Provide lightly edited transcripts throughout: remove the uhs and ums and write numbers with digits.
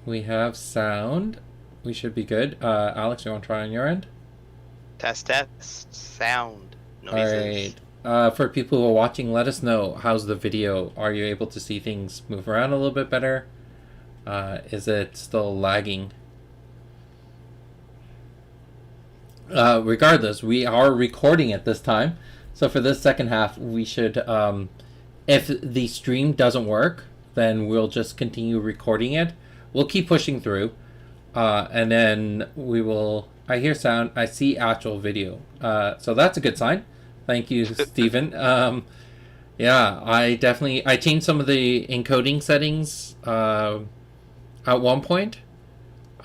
We have sound. We should be good. Alex, you want to try on your end? Test, test. Sound. All right. Noises. For people who are watching, let us know how's the video. Are you able to see things move around a little bit better? Is it still lagging? Regardless, we are recording it this time. So for this second half, we should, if the stream doesn't work, then we'll just continue recording it. We'll keep pushing through, and then we will. I hear sound. I see actual video. So that's a good sign. Thank you, Stephen. Yeah, I changed some of the encoding settings at one point,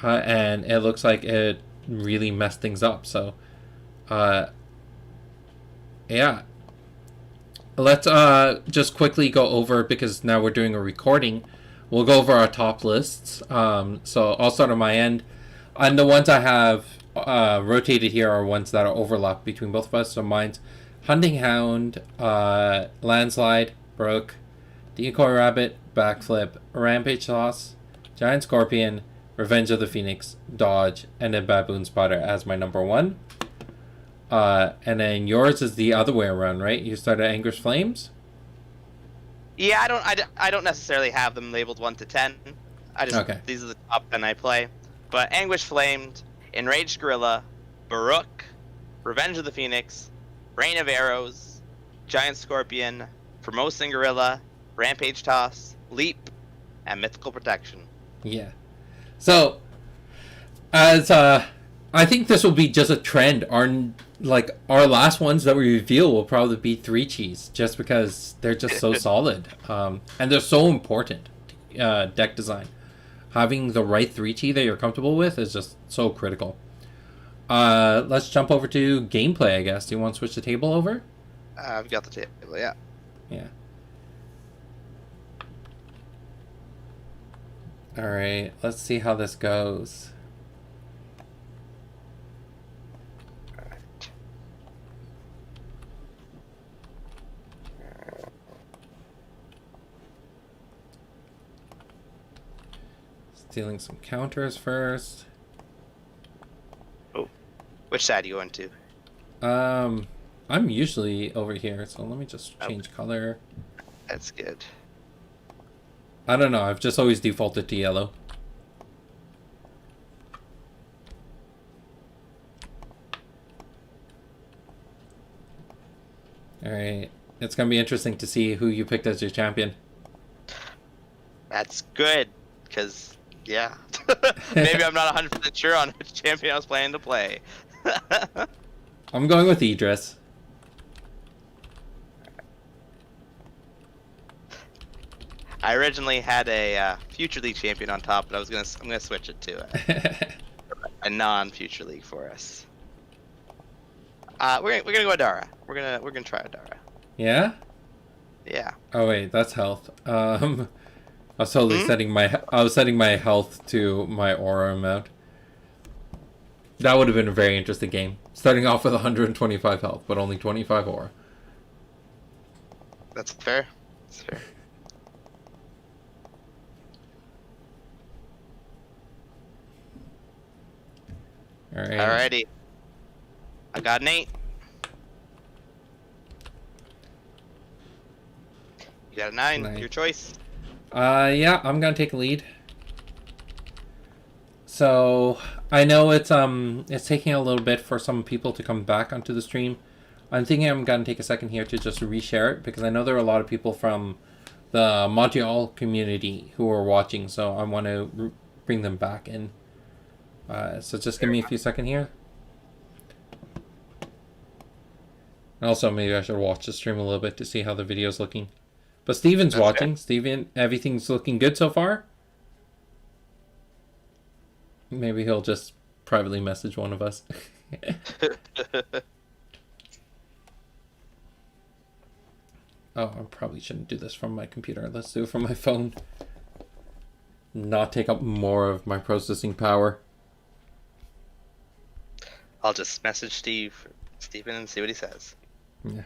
and it looks like it really messed things up. So, uh, yeah, let's just quickly go over because now we're doing a recording. We'll go over our top lists. So I'll start on my end, and the ones I have rotated here are ones that are overlapped between both of us. So mine's Hunting Hound, Landslide, Brook, Decoy Rabbit, Backflip, Rampage Toss, Giant Scorpion, Revenge of the Phoenix, Dodge, and then Baboon Spotter as my number one. And then yours is the other way around, right? You started Anger's Flames? Yeah, I don't necessarily have them labeled 1 to 10. Okay. These are the top 10 I play. But Anguish Flamed, Enraged Gorilla, Baruch, Revenge of the Phoenix, Rain of Arrows, Giant Scorpion, Formosan Gorilla, Rampage Toss, Leap, and Mythical Protection. Yeah. So, as I think this will be just a trend. Our last ones that we reveal will probably be three cheese, just because they're just so solid, and they're so important. Deck design, having the right three chi that you're comfortable with is just so critical. Let's jump over to gameplay. I guess. Do you want to switch the table over? I've got the table, yeah. Yeah. All right. Let's see how this goes. Stealing some counters first. Oh, which side are you going to? I'm usually over here, so let me just change color. That's good. I don't know, I've just always defaulted to yellow. Alright, it's gonna be interesting to see who you picked as your champion. That's good, because, yeah. Maybe I'm not 100% sure on which champion I was planning to play. I'm going with Idris. I originally had a Future League champion on top, but I'm gonna switch it to a non-Future League for us. We're gonna go Adara. We're gonna try Adara. Yeah? Yeah. Oh wait, that's health. I was totally setting my health to my aura amount. That would have been a very interesting game. Starting off with 125 health, but only 25 aura. That's fair. That's fair. Alright. Alrighty. I got an 8. You got a 9. Nine. Your choice. Yeah, I'm gonna take a lead. So I know it's taking a little bit for some people to come back onto the stream. I'm thinking I'm gonna take a second here to just reshare it because I know there are a lot of people from the Montreal community who are watching, so I want to bring them back in. So just give me a few seconds here. And also, maybe I should watch the stream a little bit to see how the video's looking. But Steven's That's watching. fair. Steven, everything's looking good so far? Maybe he'll just privately message one of us. Oh, I probably shouldn't do this from my computer. Let's do it from my phone. Not take up more of my processing power. I'll just message Steven and see what he says. Yeah.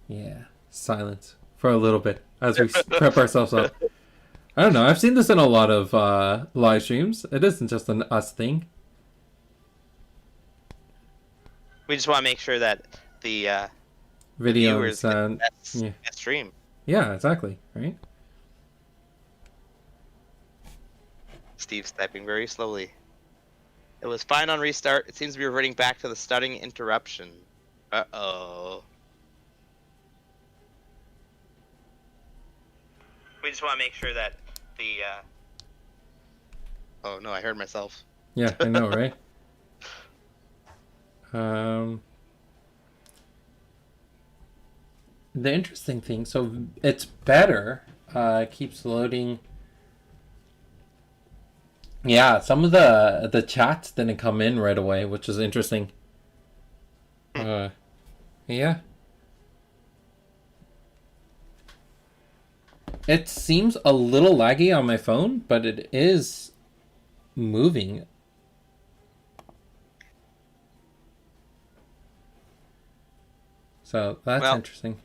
Yeah. Silence for a little bit as we prep ourselves up. I don't know. I've seen this in a lot of live streams. It isn't just an us thing. We just want to make sure that the Videos viewers get the and best stream. yeah, exactly. Right. Steve's typing very slowly. It was fine on restart. It seems to be reverting back to the stuttering interruption. Uh-oh. We just want to make sure that the oh no, I heard myself. Yeah, I know, right? The interesting thing, so it's better. It keeps loading. Yeah, some of the chats didn't come in right away, which is interesting. Yeah. It seems a little laggy on my phone, but it is moving. So that's interesting.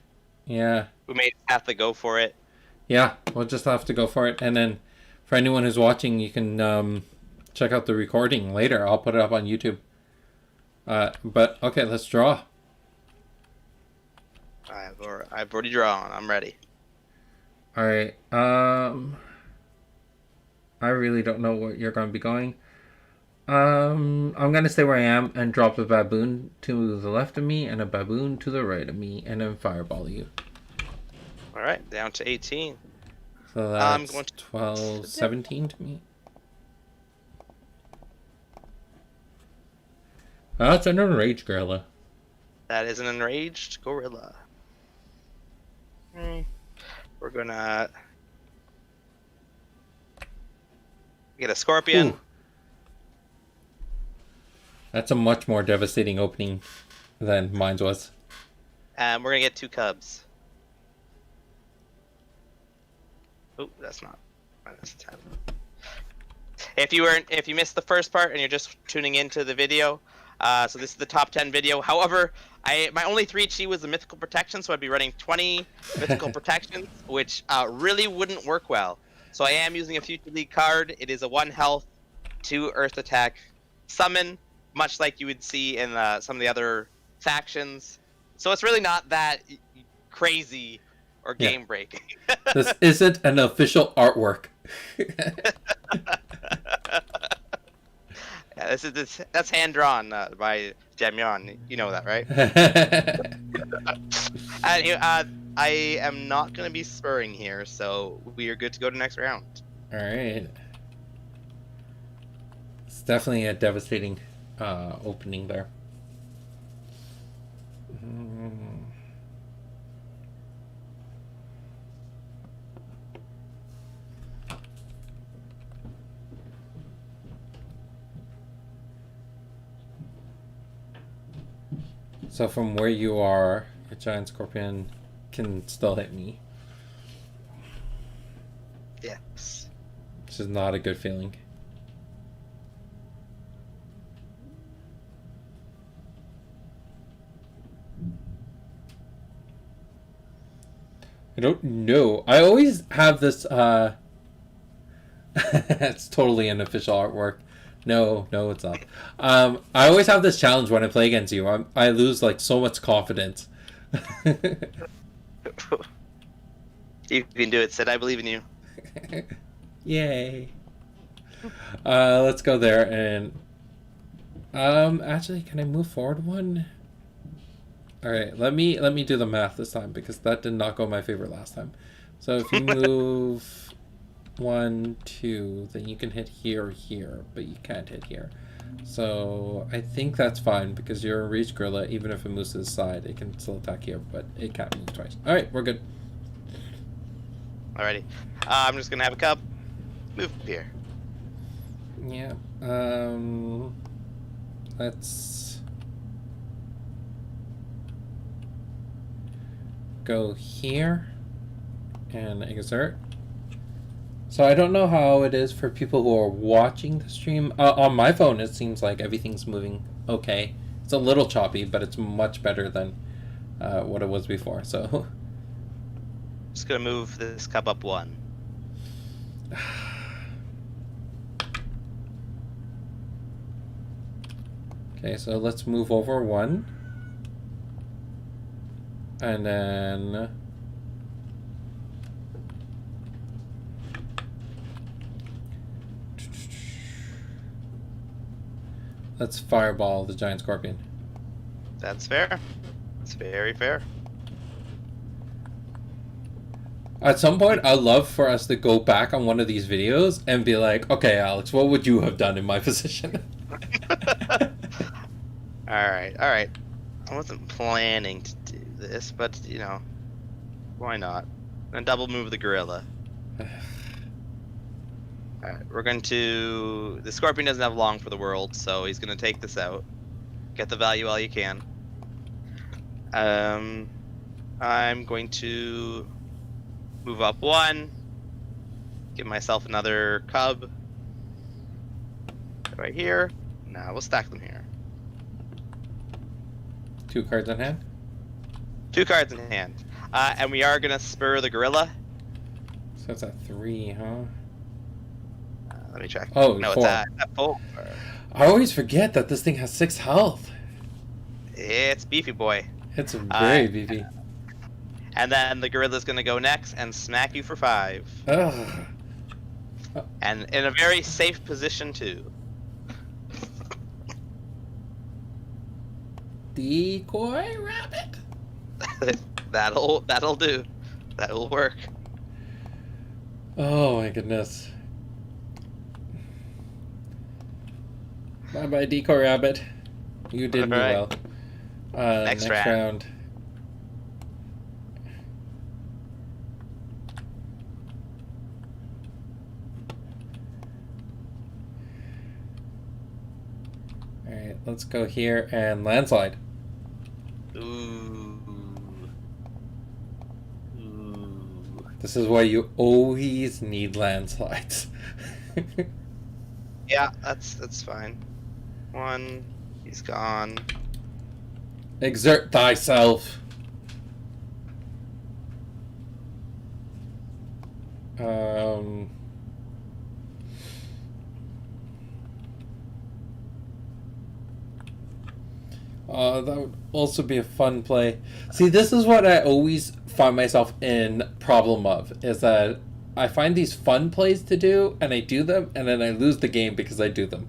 Yeah. We may have to go for it. Yeah, we'll just have to go for it. And then for anyone who's watching, you can check out the recording later. I'll put it up on YouTube. But okay, let's draw. I've already drawn. I'm ready. All right. I really don't know where you're going to be going. I'm going to stay where I am and drop a baboon to the left of me and a baboon to the right of me and then fireball you. All right, down to 18. So that's 12, 17 to me. Oh, that's an enraged gorilla. That is an enraged gorilla. We're gonna get a scorpion. Ooh. That's a much more devastating opening than mine was. And we're gonna get 2 cubs. Oh, that's not -10. If you missed the first part and you're just tuning into the video, so this is the top 10 video. However, my only 3 chi was the mythical protection, so I'd be running 20 mythical protections, which really wouldn't work well. So I am using a future league card. It is a 1 health, 2 earth attack summon, much like you would see in some of the other factions. So it's really not that crazy or game breaking. This isn't an official artwork. Yeah, that's hand drawn by Jamyon. You know that, right? I am not going to be spurring here, so we are good to go to next round. All right. It's definitely a devastating opening there. So from where you are, a giant scorpion can still hit me. Yes. Which is not a good feeling. I don't know. I always have this it's totally an official artwork. No, it's not. I always have this challenge when I play against you. I lose like so much confidence. You can do it, Sid. I believe in you. Yay. Let's go there and actually, can I move forward 1? All right, let me do the math this time because that did not go my favor last time. So if you move 1, 2, then you can hit here or here, but you can't hit here. So I think that's fine because you're a reach gorilla. Even if it moves to the side, it can still attack here, but it can't move twice. All right, we're good. Alrighty. I'm just gonna have a cub. Move here. Yeah. Let's go here and exert. So I don't know how it is for people who are watching the stream. On my phone, it seems like everything's moving okay. It's a little choppy, but it's much better than what it was before. So Just gonna move this cub up 1. okay, so let's move over 1, and then let's fireball the giant scorpion. That's fair. That's very fair. At some point, I'd love for us to go back on one of these videos and be like, okay, Alex, what would you have done in my position? Alright, alright. I wasn't planning to do this, but, you know, why not? And double move the gorilla. Alright, we're going to... The scorpion doesn't have long for the world, so he's going to take this out. Get the value while you can. I'm going to move up 1. Give myself another cub. Right here. Now we'll stack them here. 2 cards in hand? 2 cards in hand. And we are going to spur the gorilla. So it's at 3, huh? Let me check. Oh, no, 4. it's at 4. I always forget that this thing has 6 health. It's beefy boy. It's very beefy. And then the gorilla's going to go next and smack you for 5. Ugh. And in a very safe position, too. Decoy rabbit? That'll do. That'll work. Oh my goodness. Bye bye, decoy rabbit. You did me well. Next round. Alright, let's go here and landslide. Ooh. This is why you always need landslides. Yeah, that's fine. 1, he's gone. Exert thyself. That would also be a fun play. See, this is what I always find myself in problem of, is that I find these fun plays to do, and I do them, and then I lose the game because I do them.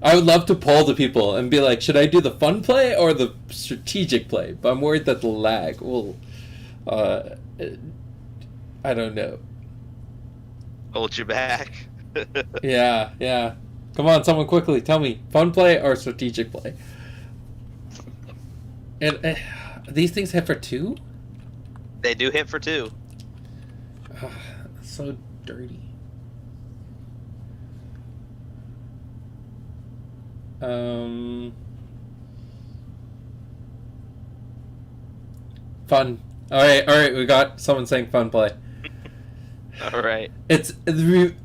I would love to poll the people and be like, should I do the fun play or the strategic play? But I'm worried that the lag will, I don't know. Hold you back. Yeah. Come on, someone quickly, tell me, fun play or strategic play? And these things hit for 2? They do hit for 2. So dirty. Fun. Alright, we got someone saying fun play. Alright. It's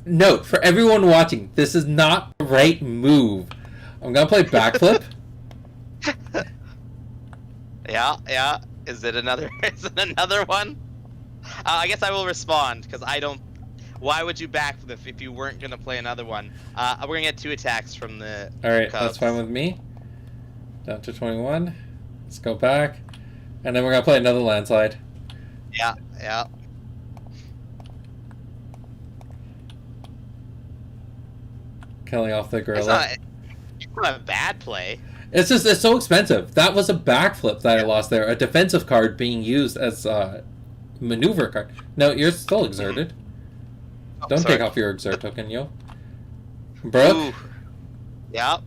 note for everyone watching, this is not the right move. I'm gonna play backflip. Yeah. Is it another one? I guess I will respond, because I don't... Why would you backflip if you weren't going to play another one? We're going to get 2 attacks from the Alright, Cubs. that's fine with me. Down to 21. Let's go back. And then we're going to play another landslide. Yeah. Killing off the gorilla. It's not a bad play. It's so expensive. That was a backflip that I lost there. A defensive card being used as a maneuver card. No, you're still exerted. Don't sorry. take off your exert token, yo. Brooke. Ooh. Yep.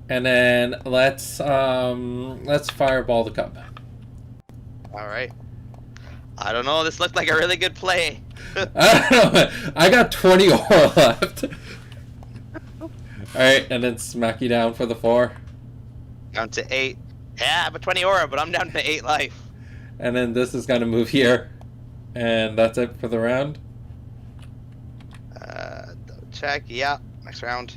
And then let's fireball the cub. Alright. I don't know, this looked like a really good play. I don't know. I got 20 aura left. Alright, and then smack you down for the 4. Down to 8. Yeah, I'm a 20 aura, but I'm down to 8 life. And then this is gonna move here. And that's it for the round. Double check. Yeah, next round.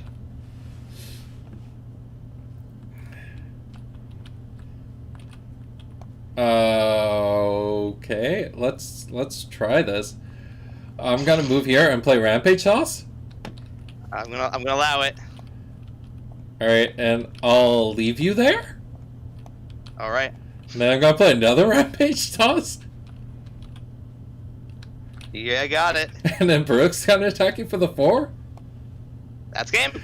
let's try this. I'm gonna move here and play Rampage Toss. I'm gonna allow it. All right, and I'll leave you there. All right. And then I'm gonna play another Rampage Toss. Yeah, I got it. And then Brooks gonna attack you for the 4. That's game.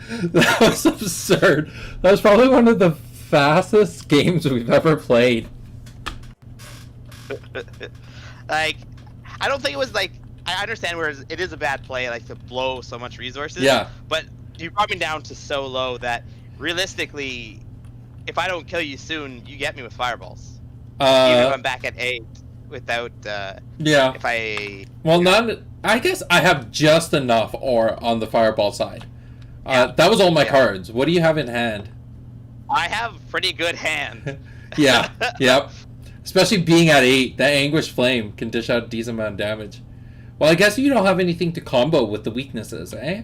That was absurd. That was probably one of the fastest games we've ever played. Like, I don't think it was like. I understand where it is a bad play, like to blow so much resources. Yeah. But you brought me down to so low that realistically, if I don't kill you soon, you get me with fireballs. Even if I'm back at 8 without. Yeah. If I. Well, not. I guess I have just enough ore on the fireball side. That was all my cards. What do you have in hand? I have pretty good hand. Yeah. Yep. Especially being at 8, that Anguish Flame can dish out a decent amount of damage. Well, I guess you don't have anything to combo with the weaknesses, eh?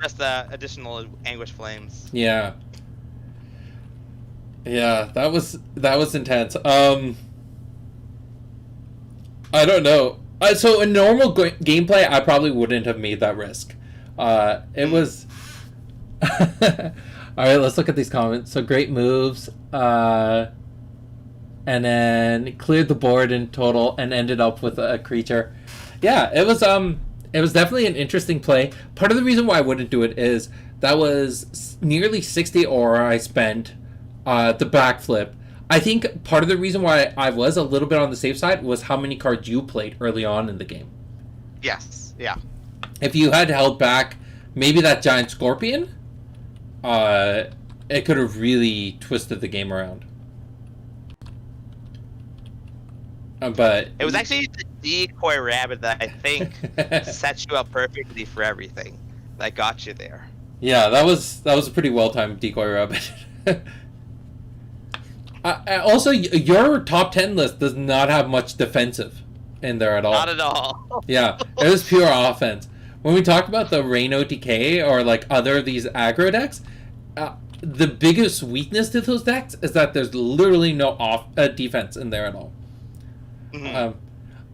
Just the additional Anguish Flames. Yeah. Yeah, that was intense. I don't know. So in normal gameplay, I probably wouldn't have made that risk. It was. All right, let's look at these comments. So great moves. And then cleared the board in total and ended up with a creature. Yeah, it was definitely an interesting play. Part of the reason why I wouldn't do it is that was nearly 60 aura I spent. The backflip. I think part of the reason why I was a little bit on the safe side was how many cards you played early on in the game. Yes. Yeah. If you had held back maybe that giant scorpion, it could have really twisted the game around. But it was actually the decoy rabbit that I think set you up perfectly for everything that got you there. Yeah, that was a pretty well timed decoy rabbit. Also, your top 10 list does not have much defensive in there at all. Not at all. Yeah, it was pure offense. When we talk about the Reino Decay or like other these aggro decks, the biggest weakness to those decks is that there's literally no defense in there at all. Mm-hmm.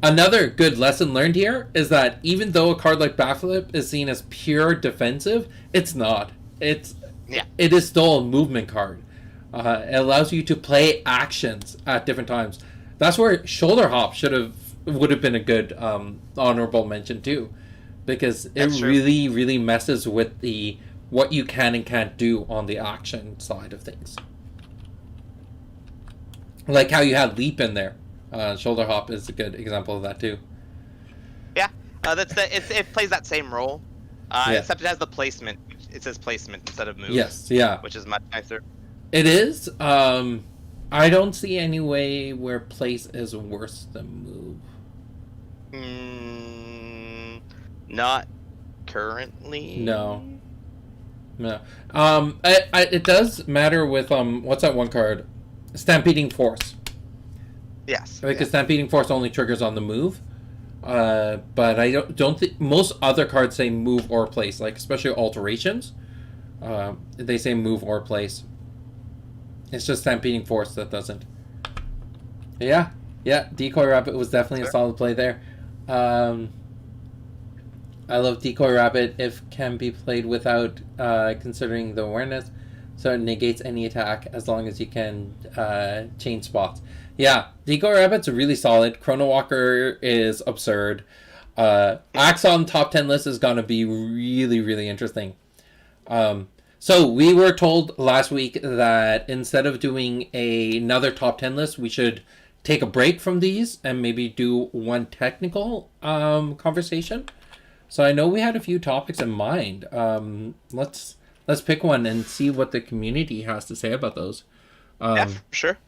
Another good lesson learned here is that even though a card like Backflip is seen as pure defensive, it's not. It is still a movement card. It allows you to play actions at different times. That's where Shoulder Hop would have been a good honorable mention too, because it really, really messes with what you can and can't do on the action side of things. Like how you had Leap in there. Shoulder Hop is a good example of that too. Yeah, it plays that same role, except it has the placement. It says placement instead of move. Yes, yeah, which is much nicer. It is. I don't see any way where place is worse than move. Not currently. No. It does matter with what's that one card? Stampeding Force. Yes. Because Stampeding Force only triggers on the move. But I don't think most other cards say move or place, like especially alterations. They say move or place. It's just Stampeding Force that doesn't. Yeah, Decoy Rabbit was definitely a solid play there. I love Decoy Rabbit if can be played without considering the awareness, so it negates any attack as long as you can change spots. Yeah, Decoy Rabbit's really solid. Chrono Walker is absurd. Axon top 10 list is going to be really, really interesting. So we were told last week that instead of doing another top 10 list, we should take a break from these and maybe do one technical conversation. So I know we had a few topics in mind. Let's pick one and see what the community has to say about those. Yeah, sure.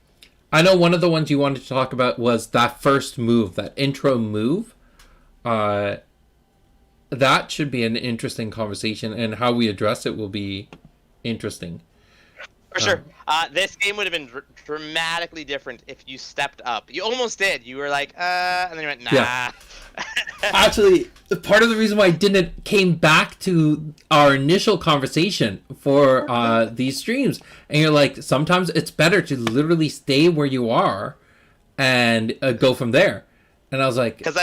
I know one of the ones you wanted to talk about was that first move, that intro move. That should be an interesting conversation, and how we address it will be interesting. For sure. This game would have been dramatically different if you stepped up. You almost did. You were like, and then you went, nah. Yeah. Actually, part of the reason why I didn't came back to our initial conversation for these streams, and you're like, sometimes it's better to literally stay where you are and go from there. And I was like, Because I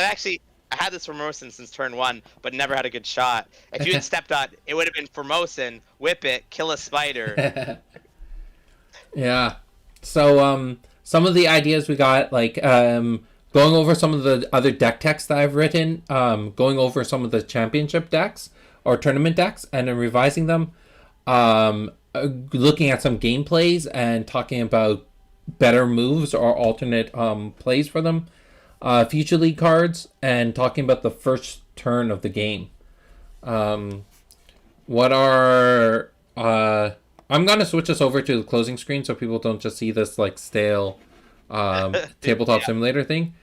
had this Formosan since turn 1, but never had a good shot. If you had stepped on, it would have been Formosan, whip it, kill a spider. yeah. So some of the ideas we got, like going over some of the other deck techs that I've written, going over some of the championship decks or tournament decks, and then revising them. Looking at some gameplays and talking about better moves or alternate plays for them. Future League cards, and talking about the first turn of the game. What are I'm gonna switch us over to the closing screen so people don't just see this like stale tabletop simulator thing.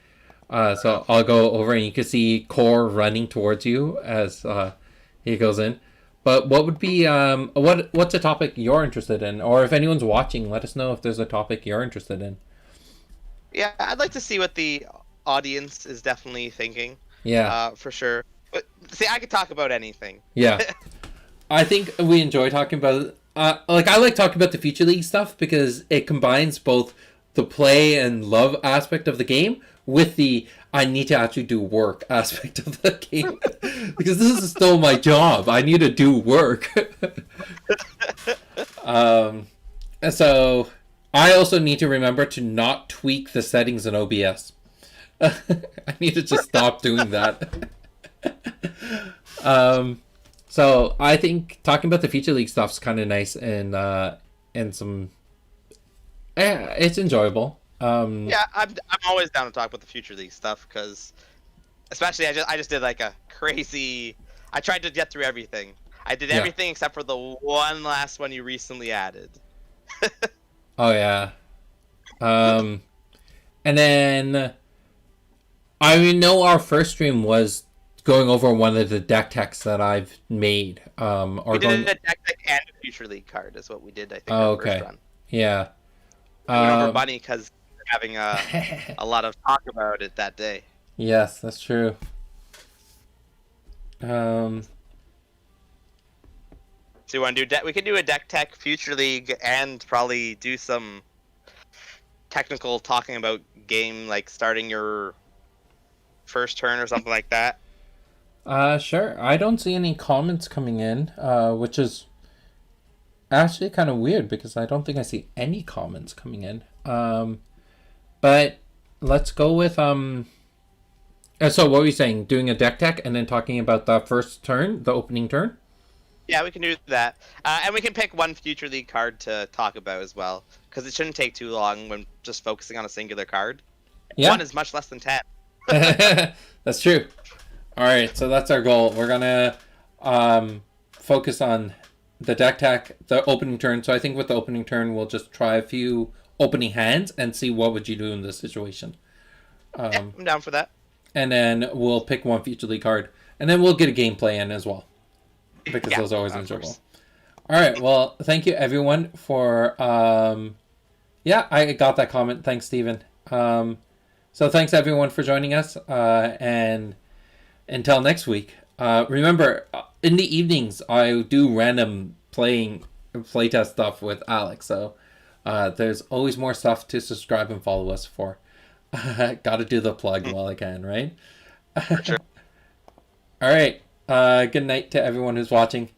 So I'll go over and you can see Core running towards you as he goes in. But what would be what's a topic you're interested in, or if anyone's watching, let us know if there's a topic you're interested in. Yeah, I'd like to see what the audience is definitely thinking. Yeah, for sure. But see, I could talk about anything. yeah. I think we enjoy talking about like I like talking about the Future League stuff because it combines both the play and love aspect of the game with the I need to actually do work aspect of the game because this is still my job. I need to do work. So I also need to remember to not tweak the settings in OBS. I need to just stop doing that. So I think talking about the Future League stuff's kind of nice and some it's enjoyable. Yeah, I'm always down to talk about the Future League stuff because, especially I just did like a crazy. I tried to get through everything. I did everything except for the one last one you recently added. Oh yeah. And then I know our first stream was going over one of the deck techs that I've made. We did a deck tech and a Future League card is what we did. I think. Oh, okay. First run. Yeah. We went over Bunny because having a lot of talk about it that day. Yes, that's true. So you want to do we could do a deck tech Future League and probably do some technical talking about game, like starting your first turn or something like that. Sure. I don't see any comments coming in, which is actually kind of weird because I don't think I see any comments coming in. But let's go with so what were you saying? Doing a deck tech and then talking about the first turn, the opening turn? Yeah, we can do that. And we can pick one Future League card to talk about as well, because it shouldn't take too long when just focusing on a singular card. Yeah. One is much less than 10. That's true. All right, so that's our goal. We're going to focus on the deck tech, the opening turn. So I think with the opening turn, we'll just try a few opening hands and see what would you do in this situation. Yeah, I'm down for that. And then we'll pick one Future League card. And then we'll get a gameplay in as well. Because those are always enjoyable. All right, well, thank you everyone for... yeah, I got that comment. Thanks, Steven. So thanks everyone for joining us. And until next week. Remember, in the evenings, I do random playtest stuff with Alex. So there's always more stuff to subscribe and follow us for. Gotta do the plug while I can, right? Sure. All right. Good night to everyone who's watching.